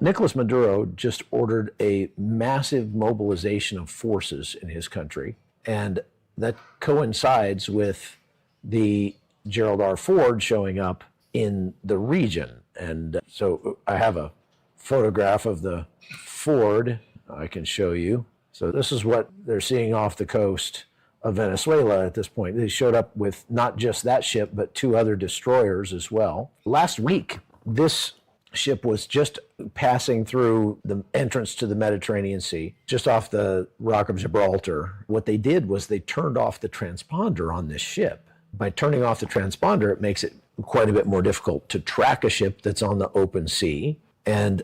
Nicolás Maduro just ordered a massive mobilization of forces in his country, and that coincides with the Gerald R. Ford showing up in the region. And so I have a photograph of the Ford I can show you. So this is what they're seeing off the coast of Venezuela at this point. They showed up with not just that ship, but 2 other destroyers as well. Last week, this ship was just passing through the entrance to the Mediterranean Sea, just off the Rock of Gibraltar. What they did was they turned off the transponder on this ship. By turning off the transponder, it makes it quite a bit more difficult to track a ship that's on the open sea. And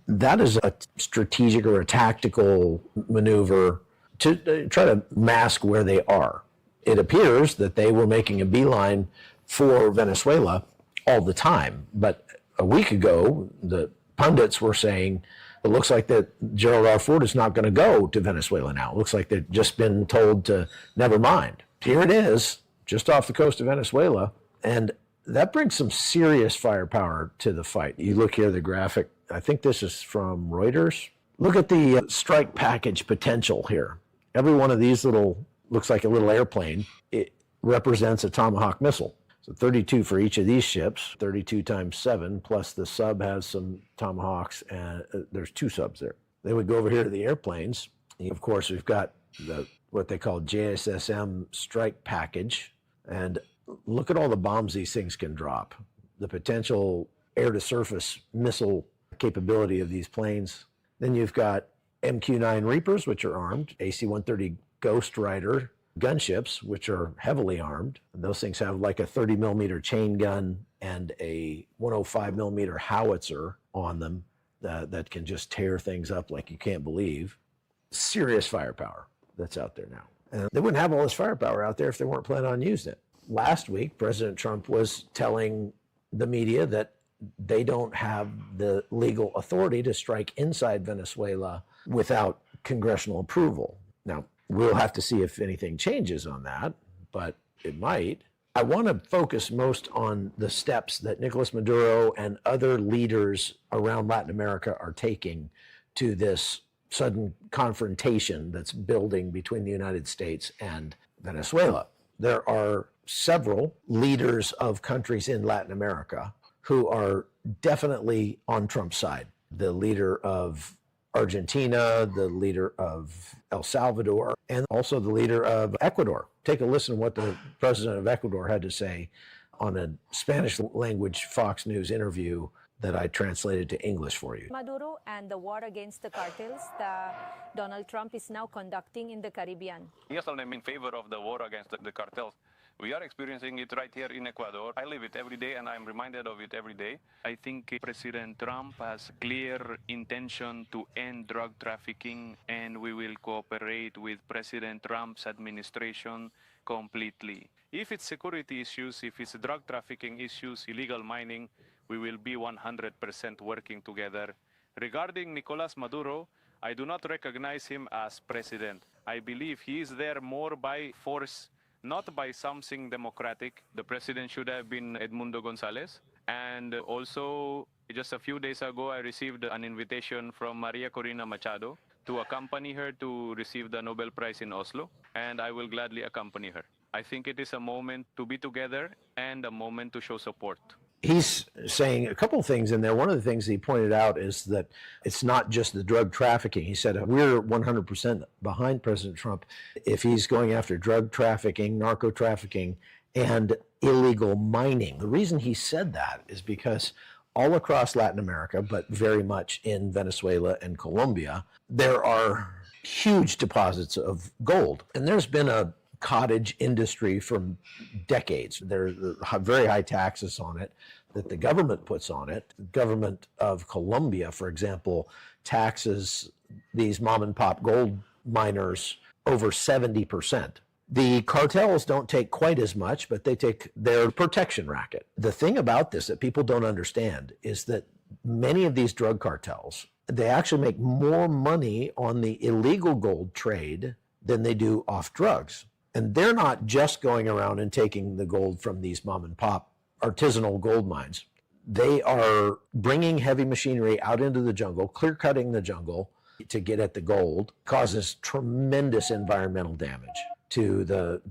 that is a strategic or a tactical maneuver to try to mask where they are. It appears that they were making a beeline for Venezuela all the time. But a week ago, the pundits were saying, it looks like that Gerald R. Ford is not going to go to Venezuela now. It looks like they've just been told to never mind. Here it is, just off the coast of Venezuela. And that brings some serious firepower to the fight. You look here, the graphic, I think this is from Reuters. Look at the strike package potential here. Every one of these looks like a little airplane. It represents a Tomahawk missile. So 32 for each of these ships, 32 times 7, plus the sub has some Tomahawks, and there's 2 subs there. Then we go over here to the airplanes. Of course, we've got what they call JSSM strike package. And look at all the bombs these things can drop. The potential air-to-surface missile capability of these planes. Then you've got MQ-9 Reapers, which are armed, AC-130 Ghost Rider gunships, which are heavily armed. And those things have like a 30 millimeter chain gun and a 105 millimeter howitzer on them that can just tear things up like you can't believe. Serious firepower that's out there now. And they wouldn't have all this firepower out there if they weren't planning on using it. Last week, President Trump was telling the media that they don't have the legal authority to strike inside Venezuela without congressional approval. Now, we'll have to see if anything changes on that, but it might. I want to focus most on the steps that Nicolás Maduro and other leaders around Latin America are taking to this sudden confrontation that's building between the United States and Venezuela. There are several leaders of countries in Latin America who are definitely on Trump's side. The leader of Argentina, the leader of El Salvador, and also the leader of Ecuador. Take a listen to what the president of Ecuador had to say on a Spanish language Fox News interview that I translated to English for you. Maduro and the war against the cartels that Donald Trump is now conducting in the Caribbean. Yes, I'm in favor of the war against the cartels. We are experiencing it right here in Ecuador. I live it every day and I'm reminded of it every day. I think President Trump has clear intention to end drug trafficking, and we will cooperate with President Trump's administration completely. If it's security issues, if it's drug trafficking issues, illegal mining, we will be 100% working together. Regarding Nicolás Maduro, I do not recognize him as president. I believe he is there more by force, not by something democratic. The president should have been Edmundo González. And also, just a few days ago, I received an invitation from Maria Corina Machado to accompany her to receive the Nobel Prize in Oslo, and I will gladly accompany her. I think it is a moment to be together and a moment to show support. He's saying a couple of things in there. One of the things he pointed out is that it's not just the drug trafficking. He said, we're 100% behind President Trump if he's going after drug trafficking, narco trafficking, and illegal mining. The reason he said that is because all across Latin America, but very much in Venezuela and Colombia, there are huge deposits of gold. And there's been a cottage industry for decades. There are very high taxes on it that the government puts on it. The government of Colombia, for example, taxes these mom and pop gold miners over 70%. The cartels don't take quite as much, but they take their protection racket. The thing about this that people don't understand is that many of these drug cartels, they actually make more money on the illegal gold trade than they do off drugs. And they're not just going around and taking the gold from these mom and pop artisanal gold mines. They are bringing heavy machinery out into the jungle, clear cutting the jungle to get at the gold, causes tremendous environmental damage to the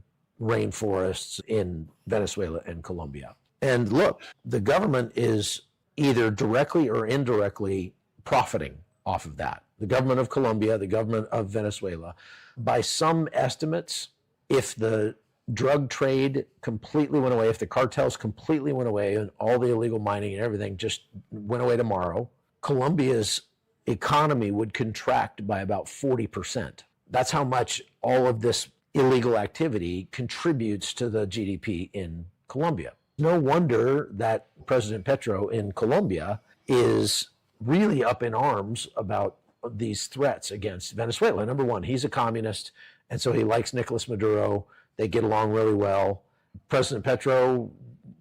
rainforests in Venezuela and Colombia. And look, the government is either directly or indirectly profiting off of that. The government of Colombia, the government of Venezuela. By some estimates, if the drug trade completely went away, if the cartels completely went away and all the illegal mining and everything just went away tomorrow, Colombia's economy would contract by about 40%. That's how much all of this illegal activity contributes to the GDP in Colombia. No wonder that President Petro in Colombia is really up in arms about these threats against Venezuela. Number one, he's a communist, and so he likes Nicolás Maduro. They get along really well. President Petro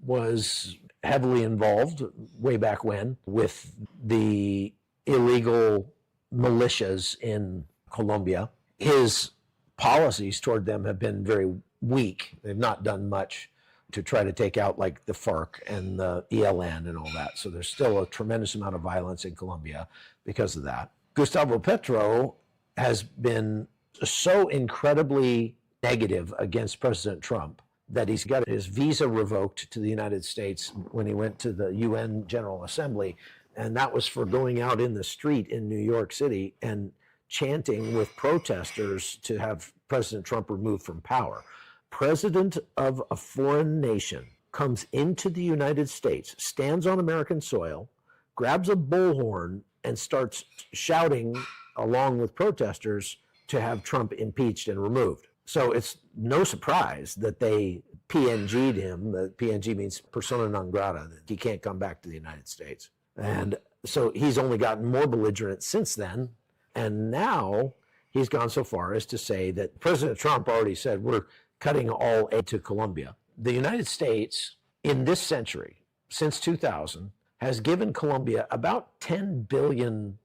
was heavily involved way back when with the illegal militias in Colombia. His policies toward them have been very weak. They've not done much to try to take out like the FARC and the ELN and all that. So there's still a tremendous amount of violence in Colombia because of that. Gustavo Petro has been so incredibly negative against President Trump that he's got his visa revoked to the United States when he went to the UN General Assembly. And that was for going out in the street in New York City and chanting with protesters to have President Trump removed from power. President of a foreign nation comes into the United States, stands on American soil, grabs a bullhorn, and starts shouting along with protesters to have Trump impeached and removed. So it's no surprise that they PNG'd him. The PNG means persona non grata, that he can't come back to the United States. And so he's only gotten more belligerent since then. And now he's gone so far as to say that President Trump already said, we're cutting all aid to Colombia. The United States in this century, since 2000, has given Colombia about $10 billion.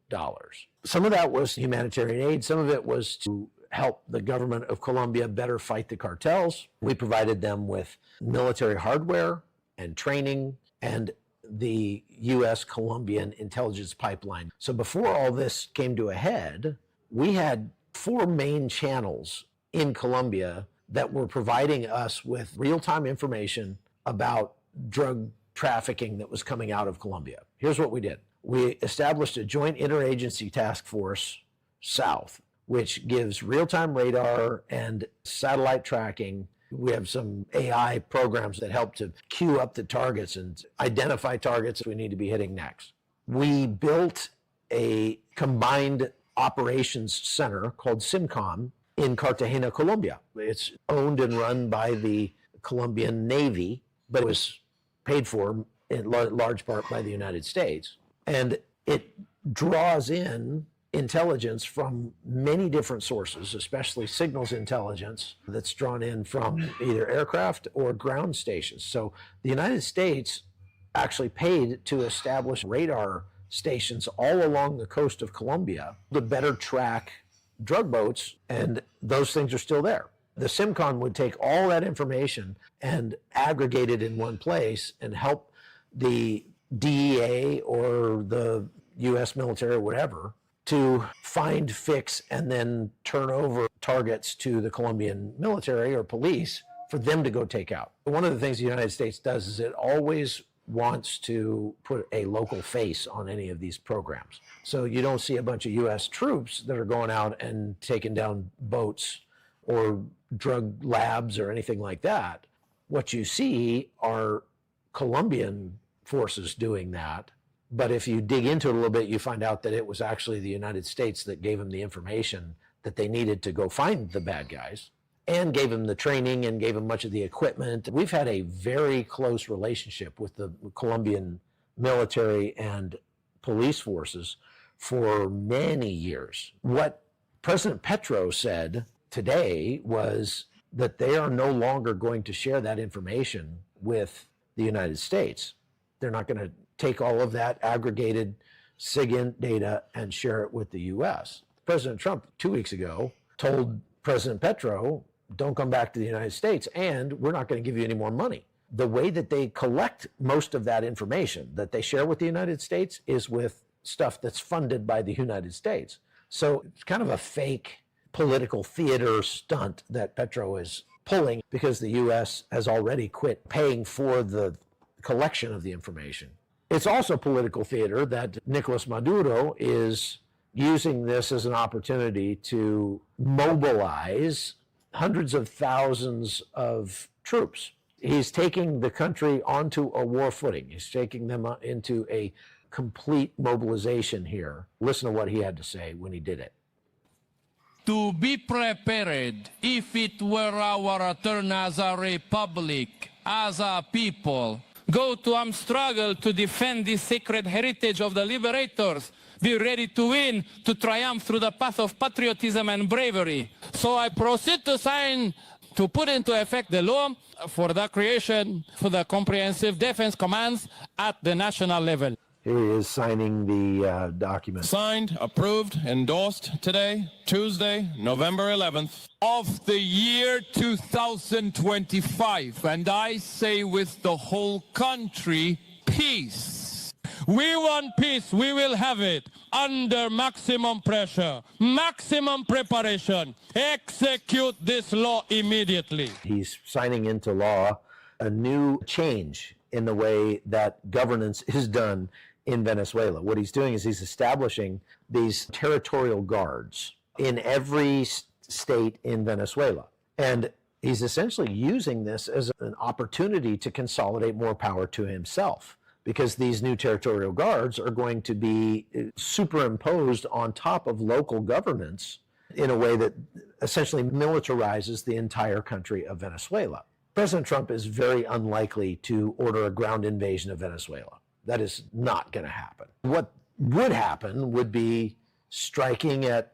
Some of that was humanitarian aid. Some of it was to help the government of Colombia better fight the cartels. We provided them with military hardware and training and the US-Colombian intelligence pipeline. So before all this came to a head, we had 4 main channels in Colombia that were providing us with real-time information about drug trafficking that was coming out of Colombia. Here's what we did. We established a joint interagency task force south, which gives real-time radar and satellite tracking. We have some AI programs that help to queue up the targets and identify targets we need to be hitting next. We built a combined operations center called CIMCOM in Cartagena, Colombia. It's owned and run by the Colombian Navy, but it was paid for in large part by the United States. And it draws in intelligence from many different sources, especially signals intelligence that's drawn in from either aircraft or ground stations. So the United States actually paid to establish radar stations all along the coast of Colombia to better track drug boats, and those things are still there. The CIMCON would take all that information and aggregate it in one place and help the DEA or the US military or whatever to find, fix, and then turn over targets to the Colombian military or police for them to go take out. One of the things the United States does is it always wants to put a local face on any of these programs. So you don't see a bunch of US troops that are going out and taking down boats or drug labs or anything like that. What you see are Colombian forces doing that. But if you dig into it a little bit, you find out that it was actually the United States that gave them the information that they needed to go find the bad guys and gave them the training and gave them much of the equipment. We've had a very close relationship with the Colombian military and police forces for many years. What President Petro said today was that they are no longer going to share that information with the United States. They're not going to take all of that aggregated SIGINT data and share it with the US. President Trump 2 weeks ago told President Petro, don't come back to the United States, and we're not going to give you any more money. The way that they collect most of that information that they share with the United States is with stuff that's funded by the United States. So it's kind of a fake political theater stunt that Petro is pulling because the U.S. has already quit paying for the collection of the information. It's also political theater that Nicolás Maduro is using this as an opportunity to mobilize hundreds of thousands of troops. He's taking the country onto a war footing. He's taking them into a complete mobilization here. Listen to what he had to say when he did it. To be prepared if it were our turn as a republic, as a people, go to struggle to defend this sacred heritage of the liberators, be ready to win, to triumph through the path of patriotism and bravery. So I proceed to sign, to put into effect the law for the creation, for the comprehensive defense commands at the national level. Here he is signing the document. Signed, approved, endorsed today, Tuesday, November 11th. Of the year 2025, and I say with the whole country, peace. We want peace, we will have it, under maximum pressure, maximum preparation. Execute this law immediately. He's signing into law a new change in the way that governance is done in Venezuela. What he's doing is he's establishing these territorial guards in every state in Venezuela. And he's essentially using this as an opportunity to consolidate more power to himself, because these new territorial guards are going to be superimposed on top of local governments in a way that essentially militarizes the entire country of Venezuela. President Trump is very unlikely to order a ground invasion of Venezuela. That is not going to happen. What would happen would be striking at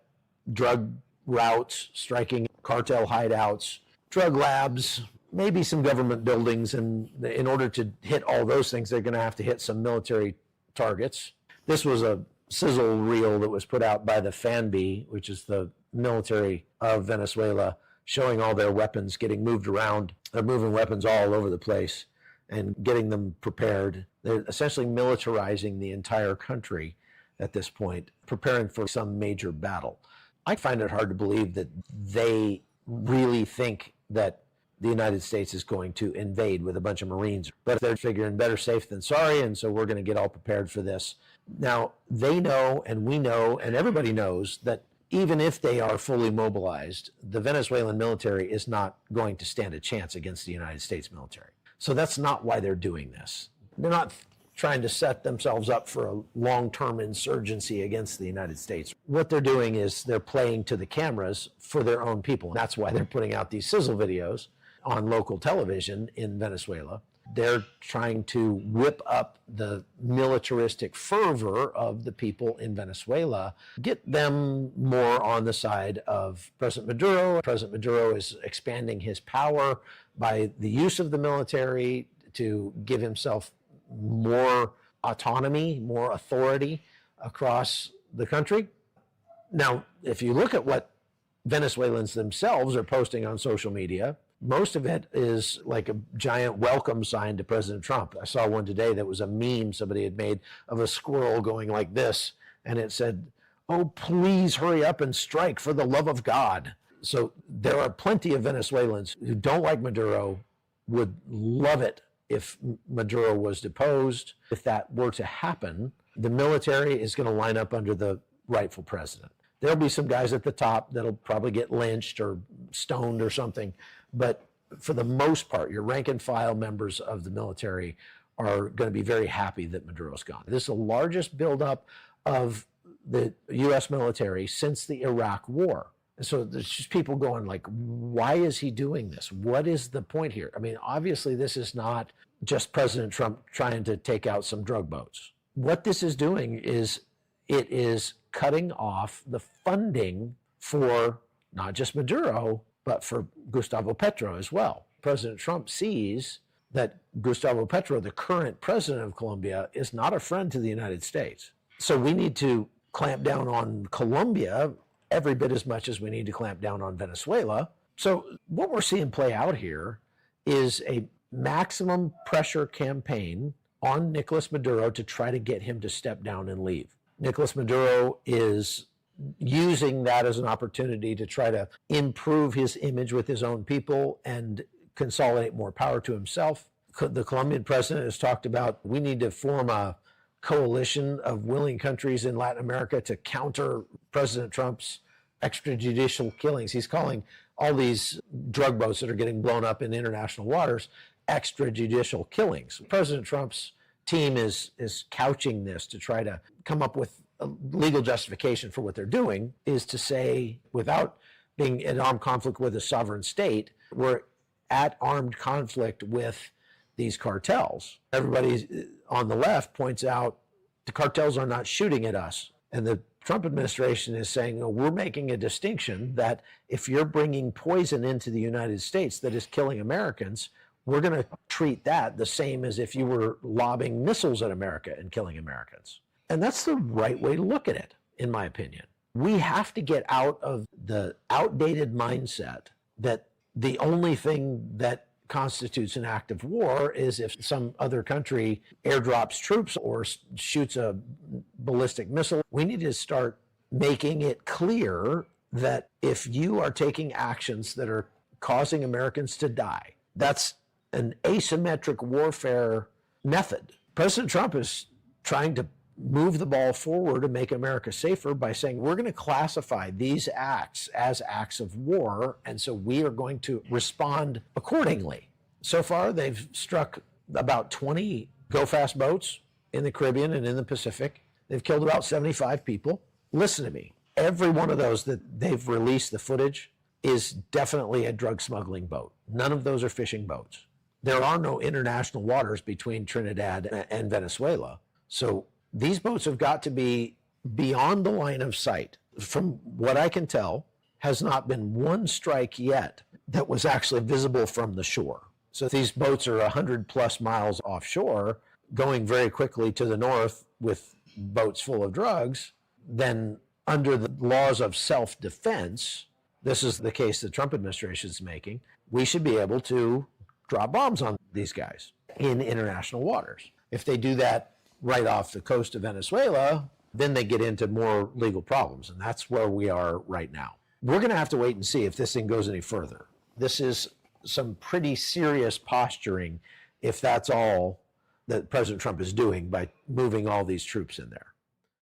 drug routes, striking cartel hideouts, drug labs, maybe some government buildings. And in order to hit all those things, they're going to have to hit some military targets. This was a sizzle reel that was put out by the FANBI, which is the military of Venezuela, showing all their weapons getting moved around. They're moving weapons all over the place and getting them prepared. They're essentially militarizing the entire country at this point, preparing for some major battle. I find it hard to believe that they really think that the United States is going to invade with a bunch of Marines, but they're figuring better safe than sorry, and so we're going to get all prepared for this. Now, they know, and we know, and everybody knows that even if they are fully mobilized, the Venezuelan military is not going to stand a chance against the United States military. So that's not why they're doing this. They're not trying to set themselves up for a long-term insurgency against the United States. What they're doing is they're playing to the cameras for their own people. And that's why they're putting out these sizzle videos on local television in Venezuela. They're trying to whip up the militaristic fervor of the people in Venezuela, get them more on the side of President Maduro. President Maduro is expanding his power by the use of the military to give himself more autonomy, more authority across the country. Now, if you look at what Venezuelans themselves are posting on social media, most of it is like a giant welcome sign to President Trump. I saw one today that was a meme somebody had made of a squirrel going like this, and it said, "Oh, please hurry up and strike for the love of God." So there are plenty of Venezuelans who don't like Maduro, would love it if Maduro was deposed. If that were to happen, the military is going to line up under the rightful president. There'll be some guys at the top that'll probably get lynched or stoned or something. But for the most part, your rank and file members of the military are going to be very happy that Maduro's gone. This is the largest buildup of the U.S. military since the Iraq War. And so there's just people going like, why is he doing this? What is the point here? I mean, obviously, this is not just President Trump trying to take out some drug boats. What this is doing is it is cutting off the funding for not just Maduro, but for Gustavo Petro as well. President Trump sees that Gustavo Petro, the current president of Colombia, is not a friend to the United States. So we need to clamp down on Colombia every bit as much as we need to clamp down on Venezuela. So what we're seeing play out here is a maximum pressure campaign on Nicolás Maduro to try to get him to step down and leave. Nicolás Maduro is using that as an opportunity to try to improve his image with his own people and consolidate more power to himself. The Colombian president has talked about we need to form a coalition of willing countries in Latin America to counter President Trump's extrajudicial killings. He's calling all these drug boats that are getting blown up in international waters extrajudicial killings. President Trump's team is couching this to try to come up with a legal justification for what they're doing, is to say, without being in armed conflict with a sovereign state, we're at armed conflict with these cartels. Everybody on the left points out the cartels are not shooting at us. And the Trump administration is saying, oh, we're making a distinction that if you're bringing poison into the United States that is killing Americans, we're going to treat that the same as if you were lobbing missiles at America and killing Americans. And that's the right way to look at it, in my opinion. We have to get out of the outdated mindset that the only thing that constitutes an act of war is if some other country airdrops troops or shoots a ballistic missile. We need to start making it clear that if you are taking actions that are causing Americans to die, that's an asymmetric warfare method. President Trump is trying to move the ball forward to make America safer by saying we're going to classify these acts as acts of war, and so we are going to respond accordingly. So far, they've struck about 20 go-fast boats in the Caribbean and in the Pacific. They've killed about 75 people. Listen to me. Every one of those that they've released the footage is definitely a drug smuggling boat. None of those are fishing boats. There are no international waters between Trinidad and Venezuela. So these boats have got to be beyond the line of sight. From what I can tell, has not been one strike yet that was actually visible from the shore. So these boats are 100 plus miles offshore, going very quickly to the north with boats full of drugs. Then under the laws of self-defense, this is the case the Trump administration is making, we should be able to drop bombs on these guys in international waters. If they do that right off the coast of Venezuela, then they get into more legal problems. And that's where we are right now. We're going to have to wait and see if this thing goes any further. This is some pretty serious posturing if that's all that President Trump is doing by moving all these troops in there.